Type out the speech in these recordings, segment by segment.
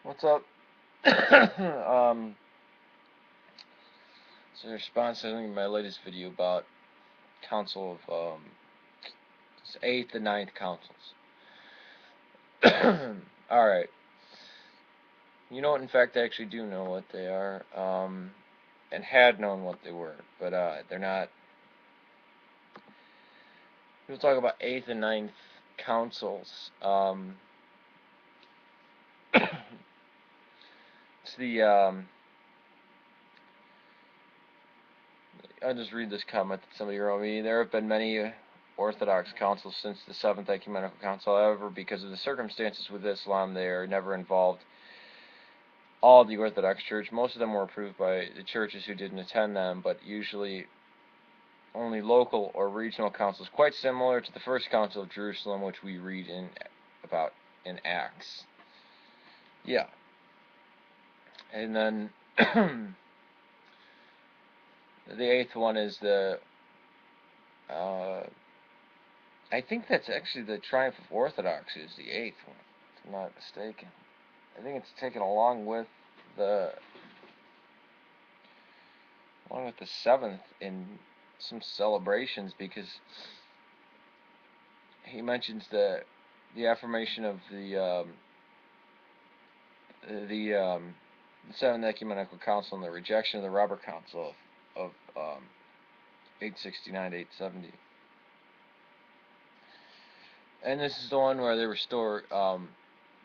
What's up? So in response to my latest video about Council of 8th and 9th Councils. Alright. You know what, in fact, I actually do know what they are, and had known what they were, but they're not. We'll talk about 8th and 9th Councils. It's the, I'll just read this comment that somebody wrote me. There have been many Orthodox councils since the 7th Ecumenical Council. However, because of the circumstances with Islam, they are never involved all the Orthodox Church. Most of them were approved by the churches who didn't attend them, but usually only local or regional councils, quite similar to the First Council of Jerusalem, which we read about in Acts. Yeah. And then the 8th one is the I think that's actually the Triumph of Orthodoxy is the 8th one, if I'm not mistaken. I think it's taken along with the 7th in some celebrations, because he mentions the affirmation of the 7th Ecumenical Council and the rejection of the Robber Council of 869 to 870. And this is the one where they restore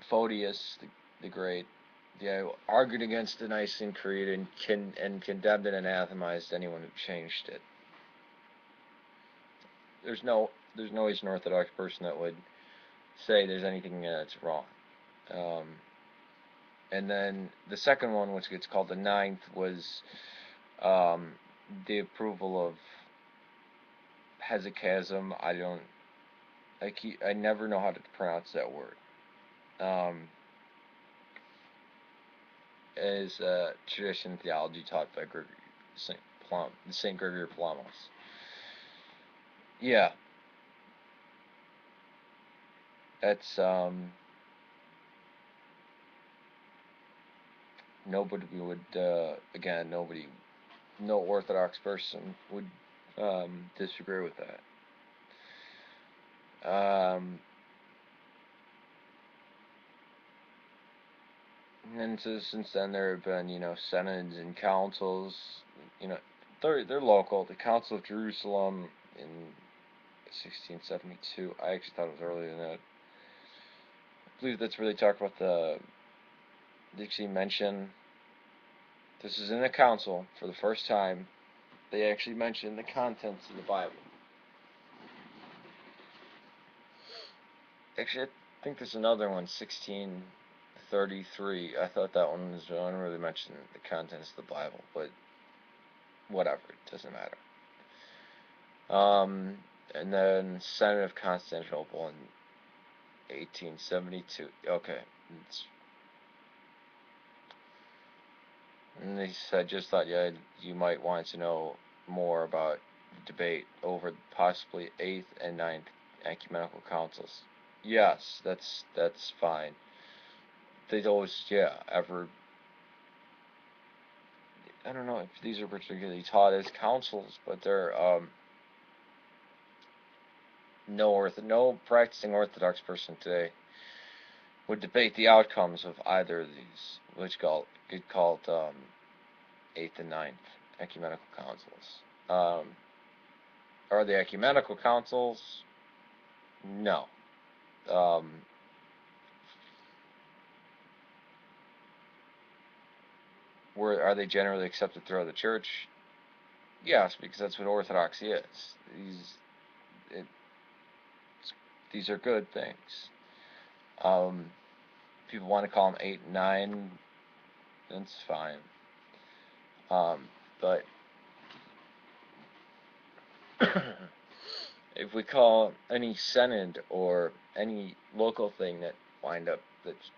Photius the Great. They argued against the Nicene Creed and condemned and anathematized anyone who changed it. There's no Eastern Orthodox person that would say there's anything that's wrong. And then the second one, which gets called the 9th, was the approval of hesychasm. I never know how to pronounce that word. Is tradition theology taught by Saint Gregory of Palamas. Yeah. That's nobody would no Orthodox person would disagree with that. And so since then there have been, synods and councils. They're local. The Council of Jerusalem in 1672. I actually thought it was earlier than that. I believe that's where they talk about they actually mention, this is in the council for the first time, they actually mention the contents of the Bible. Actually, I think there's another one, 1633. I thought that one was the one where they mentioned the contents of the Bible, but whatever, it doesn't matter. And then Synod of Constantinople in 1872. Okay. And I just thought, you might want to know more about the debate over possibly 8th and 9th Ecumenical Councils. Yes, that's fine. They'd always, I don't know if these are particularly taught as councils, but they're, no practicing Orthodox person today would debate the outcomes of either of these, which get called 8th and 9th Ecumenical Councils. Are they Ecumenical Councils? No. Are they generally accepted throughout the church? Yes, because that's what Orthodoxy is. These are good things. People want to call them 8 and 9. That's fine. But if we call any synod or any local thing that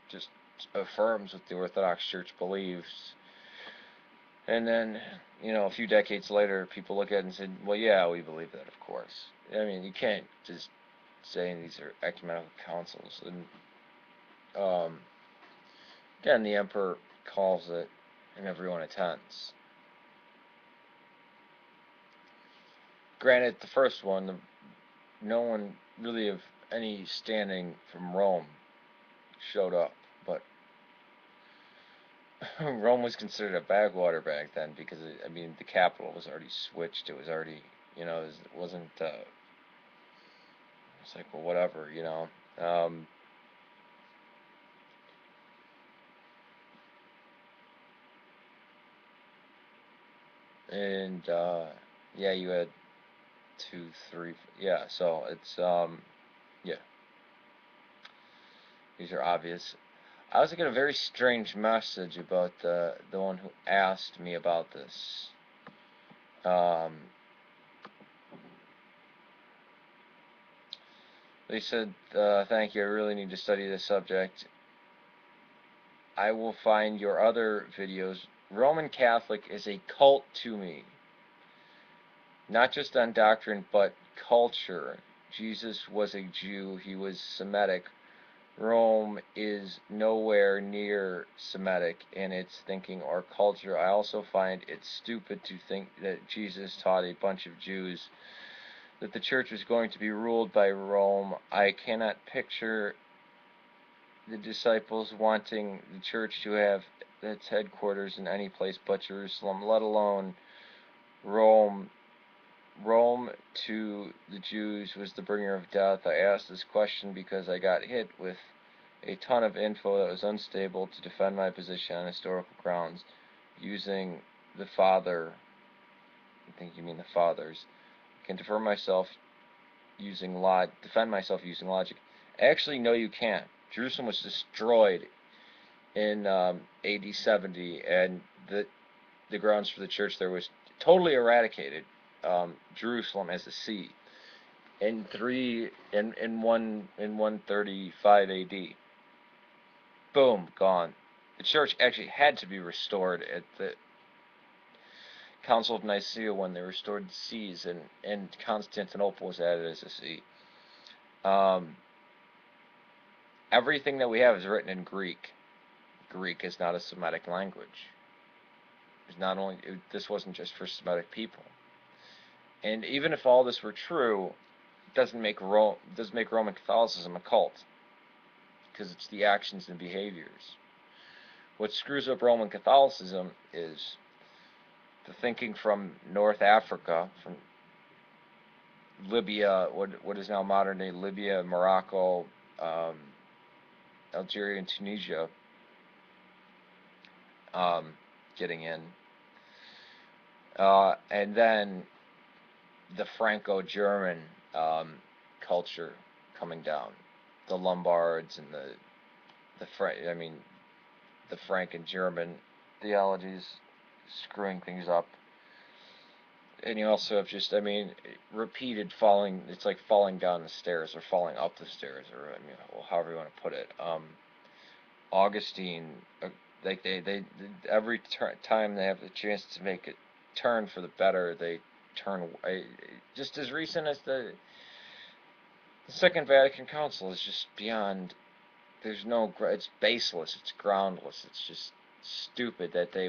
just affirms what the Orthodox Church believes, and then a few decades later people look at it and say, well, yeah, we believe that, of course. I mean, you can't just say these are ecumenical councils and Again, the emperor calls it, and everyone attends. Granted, the first one, no one really of any standing from Rome showed up, but Rome was considered a backwater back then because, I mean, the capital was already switched. It was already, it wasn't, it's like, well, whatever, and, yeah, you had 2, 3, yeah, so it's, yeah, these are obvious. I also got a very strange message about the one who asked me about this. They said, thank you, I really need to study this subject. I will find your other videos. Roman Catholic is a cult to me. Not just on doctrine, but culture. Jesus was a Jew. He was Semitic. Rome is nowhere near Semitic in its thinking or culture. I also find it stupid to think that Jesus taught a bunch of Jews that the church was going to be ruled by Rome. I cannot picture the disciples wanting the church to have its headquarters in any place but Jerusalem, let alone Rome. Rome to the Jews was the bringer of death. I asked this question because I got hit with a ton of info that was unstable to defend my position on historical grounds using the Father. I think you mean the Fathers. I can defend myself using logic. Actually, no, you can't. Jerusalem was destroyed in AD 70, and the grounds for the church there was totally eradicated. Jerusalem as a see in 135 AD. Boom, gone. The church actually had to be restored at the Council of Nicaea when they restored the sees, and Constantinople was added as a see. Everything that we have is written in Greek. Greek is not a Semitic language. This wasn't just for Semitic people. And even if all this were true, it doesn't make Roman Catholicism a cult, because it's the actions and behaviors. What screws up Roman Catholicism is the thinking from North Africa, from Libya, what is now modern day Libya, Morocco, Algeria, and Tunisia, getting in, and then the Franco-German culture coming down, the Lombards and the Frank and German theologies screwing things up. And you also have repeated falling. It's like falling down the stairs or falling up the stairs, or however you want to put it. Augustine, they every time they have the chance to make it turn for the better, they turn. Just as recent as the Second Vatican Council is just beyond. It's baseless. It's groundless. It's just stupid that they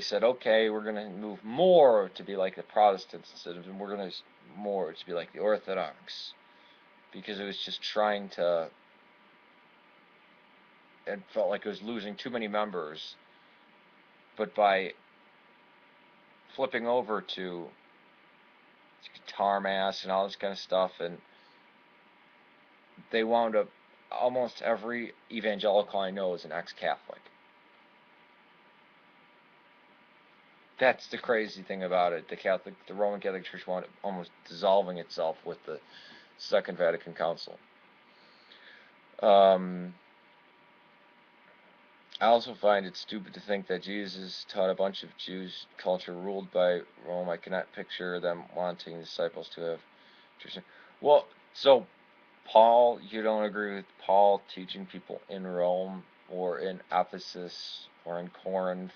said, okay, we're going to move more to be like the Protestants and we're going to more to be like the Orthodox, because it was just trying to, it felt like it was losing too many members. But by flipping over to guitar mass and all this kind of stuff, and they wound up, almost every evangelical I know is an ex-Catholic. That's the crazy thing about it. The Roman Catholic Church wound up almost dissolving itself with the Second Vatican Council. I also find it stupid to think that Jesus taught a bunch of Jews culture ruled by Rome. I cannot picture them wanting disciples to have tradition. Well, so Paul, you don't agree with Paul teaching people in Rome or in Ephesus or in Corinth,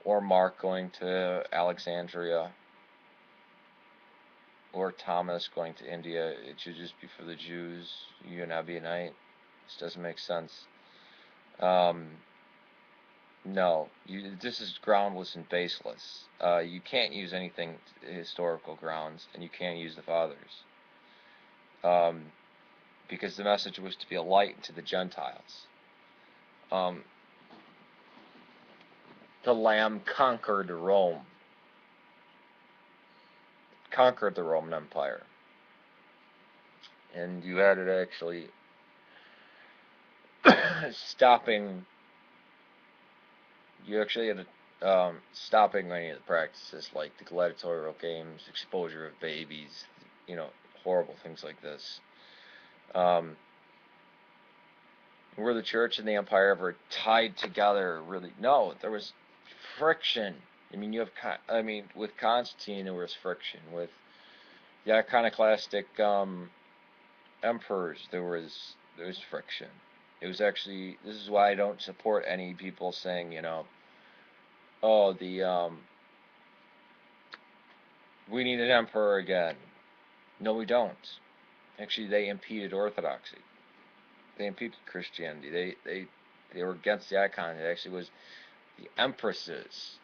or Mark going to Alexandria, or Thomas going to India? It should just be for the Jews, you and Ebionite. This doesn't make sense. No, this is groundless and baseless. You can't use anything historical grounds, and you can't use the fathers. Because the message was to be a light to the Gentiles. The Lamb conquered Rome. Conquered the Roman Empire. And you had it actually stopping. You actually had it stopping many of the practices, like the gladiatorial games, exposure of babies, horrible things like this. Were the church and the empire ever tied together? Really, no. There was friction. I mean, with Constantine there was friction. With the iconoclastic emperors, there was friction. It was actually, this is why I don't support any people saying, oh, we need an emperor again. No, we don't. Actually, they impeded orthodoxy. They impeded Christianity. They were against the icon. It actually was the empresses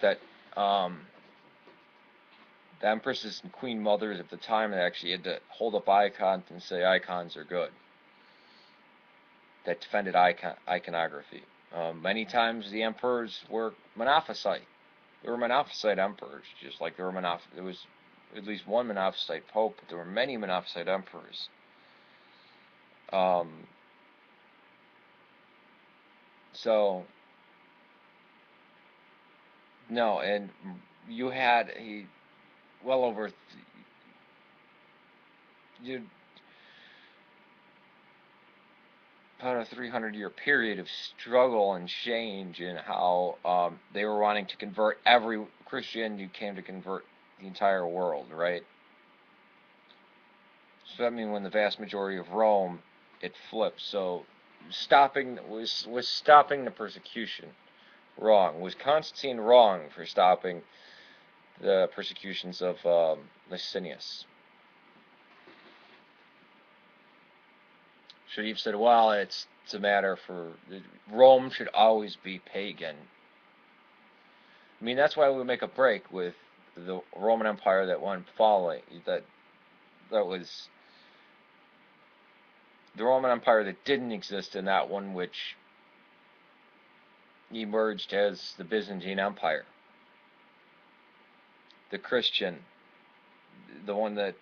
that the empresses and queen mothers at the time that actually had to hold up icons and say icons are good. That defended iconography. Many times the emperors were Monophysite. There were Monophysite emperors, just like there was at least one Monophysite pope, but there were many Monophysite emperors. So, no, and you had well over about a 300-year period of struggle and change in how they were wanting to convert every Christianity came to convert the entire world, right? So that means when the vast majority of Rome, it flipped. So was stopping the persecution wrong? Was Constantine wrong for stopping the persecutions of Licinius? Should he have said, well, it's a matter for Rome should always be pagan? I mean, that's why we make a break with the Roman Empire that went falling. That was the Roman Empire that didn't exist, and that one which emerged as the Byzantine Empire. The Christian, the one that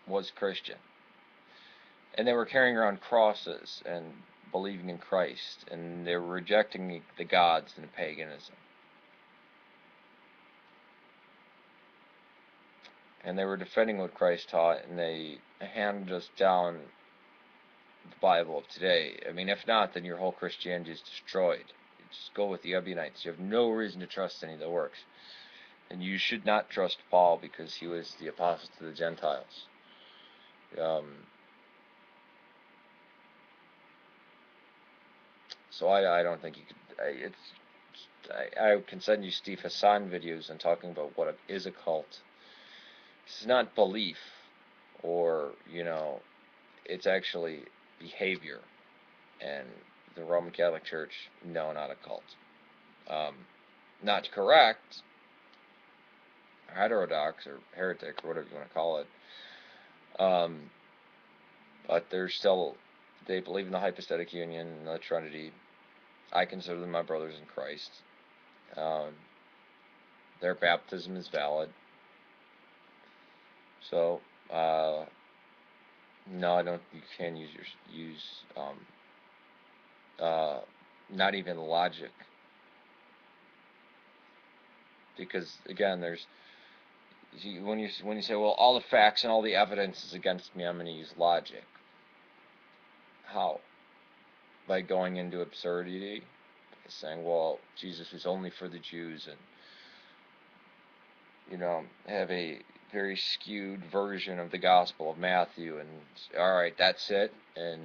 was Christian. And they were carrying around crosses and believing in Christ, and they were rejecting the gods and paganism. And they were defending what Christ taught, and they handed us down the Bible of today. I mean, if not, then your whole Christianity is destroyed. You just go with the Ebionites. You have no reason to trust any of the works. And you should not trust Paul because he was the apostle to the Gentiles. So I don't think you could. I can send you Steve Hassan videos on talking about what is a cult. This is not belief, or it's actually behavior. And the Roman Catholic Church, no, not a cult. Not correct, or heterodox, or heretic, or whatever you want to call it. But they believe in the hypostatic union and the Trinity. I consider them my brothers in Christ. Their baptism is valid. So, no, I don't. You can use not even logic, because again, when you say, well, all the facts and all the evidence is against me, I'm going to use logic. How? By going into absurdity, by saying, well, Jesus was only for the Jews, and have a very skewed version of the Gospel of Matthew, and all right, that's it, and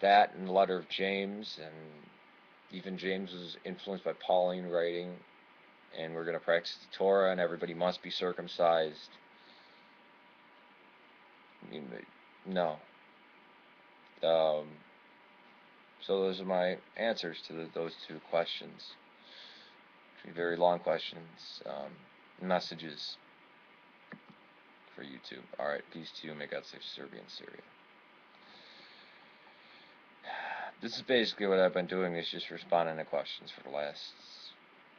that, and the letter of James, and even James was influenced by Pauline writing, and we're going to practice the Torah, and everybody must be circumcised. I mean, no. So those are my answers to those two questions. Very long questions, messages for YouTube. Alright, peace to you, may God save Serbia and Syria. This is basically what I've been doing, is just responding to questions for the last,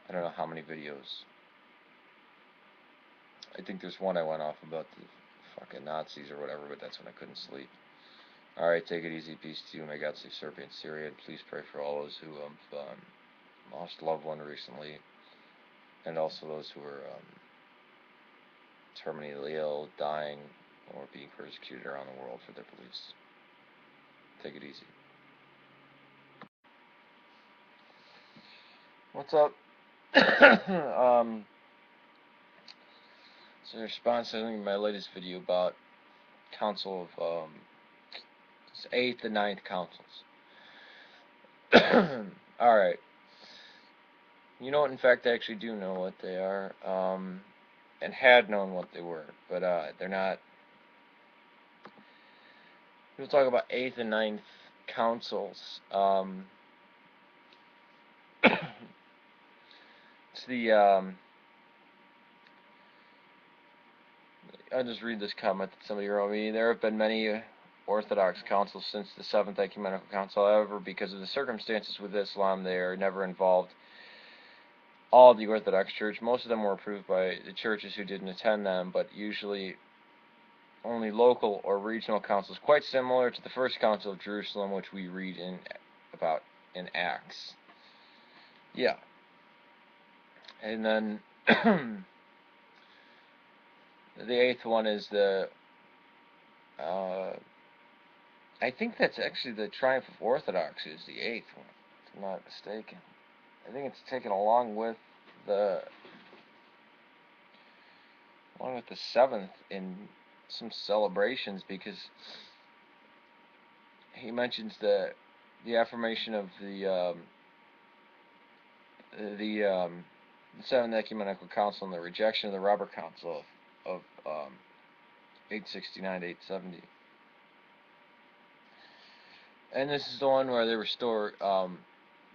I don't know how many videos. I think there's one I went off about the fucking Nazis or whatever, but that's when I couldn't sleep. Alright, take it easy, peace to you, may God save Serbia and Syria, and please pray for all those who have lost a loved one recently, and also those who are terminally ill, dying, or being persecuted around the world for their beliefs. Take it easy. What's up? So, response to my latest video about Council of 8th and 9th Councils. Alright. You know what, in fact, I actually do know what they are, and had known what they were, but they're not. We'll talk about 8th and 9th Councils. It's the, I'll just read this comment that somebody wrote me. There have been many Orthodox councils since the 7th Ecumenical Council. However, because of the circumstances with Islam, they are never involved all of the Orthodox Church. Most of them were approved by the churches who didn't attend them, but usually only local or regional councils, quite similar to the First Council of Jerusalem, which we read about in Acts. Yeah. And then the 8th one is the, I think that's actually the Triumph of Orthodoxy is the 8th one, if I'm not mistaken. I think it's taken along with the 7th in some celebrations, because he mentions the affirmation of the 7th Ecumenical Council and the rejection of the Robber Council of 869 to 870. And this is the one where they restore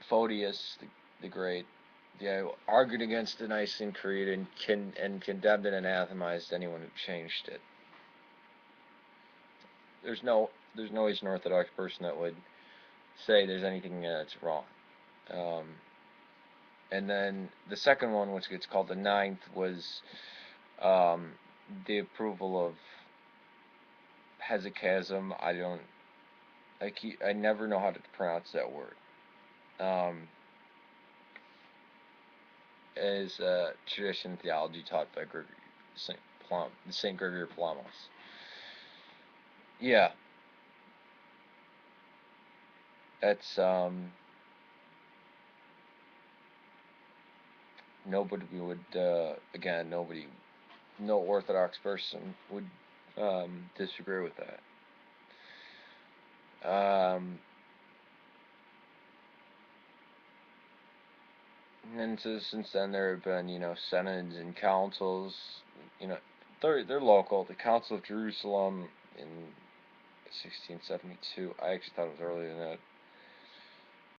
Photius the Great. Yeah, argued against the Nicene Creed and condemned and anathematized anyone who changed it. There's no Eastern Orthodox person that would say there's anything that's wrong. And then the second one, which gets called the 9th, was the approval of hesychasm. I never know how to pronounce that word. Is tradition theology taught by Saint Gregory of Palamas. Yeah. That's nobody would no Orthodox person would disagree with that. And so since then there have been, synods and councils, they're local. The Council of Jerusalem in 1672, I actually thought it was earlier than that,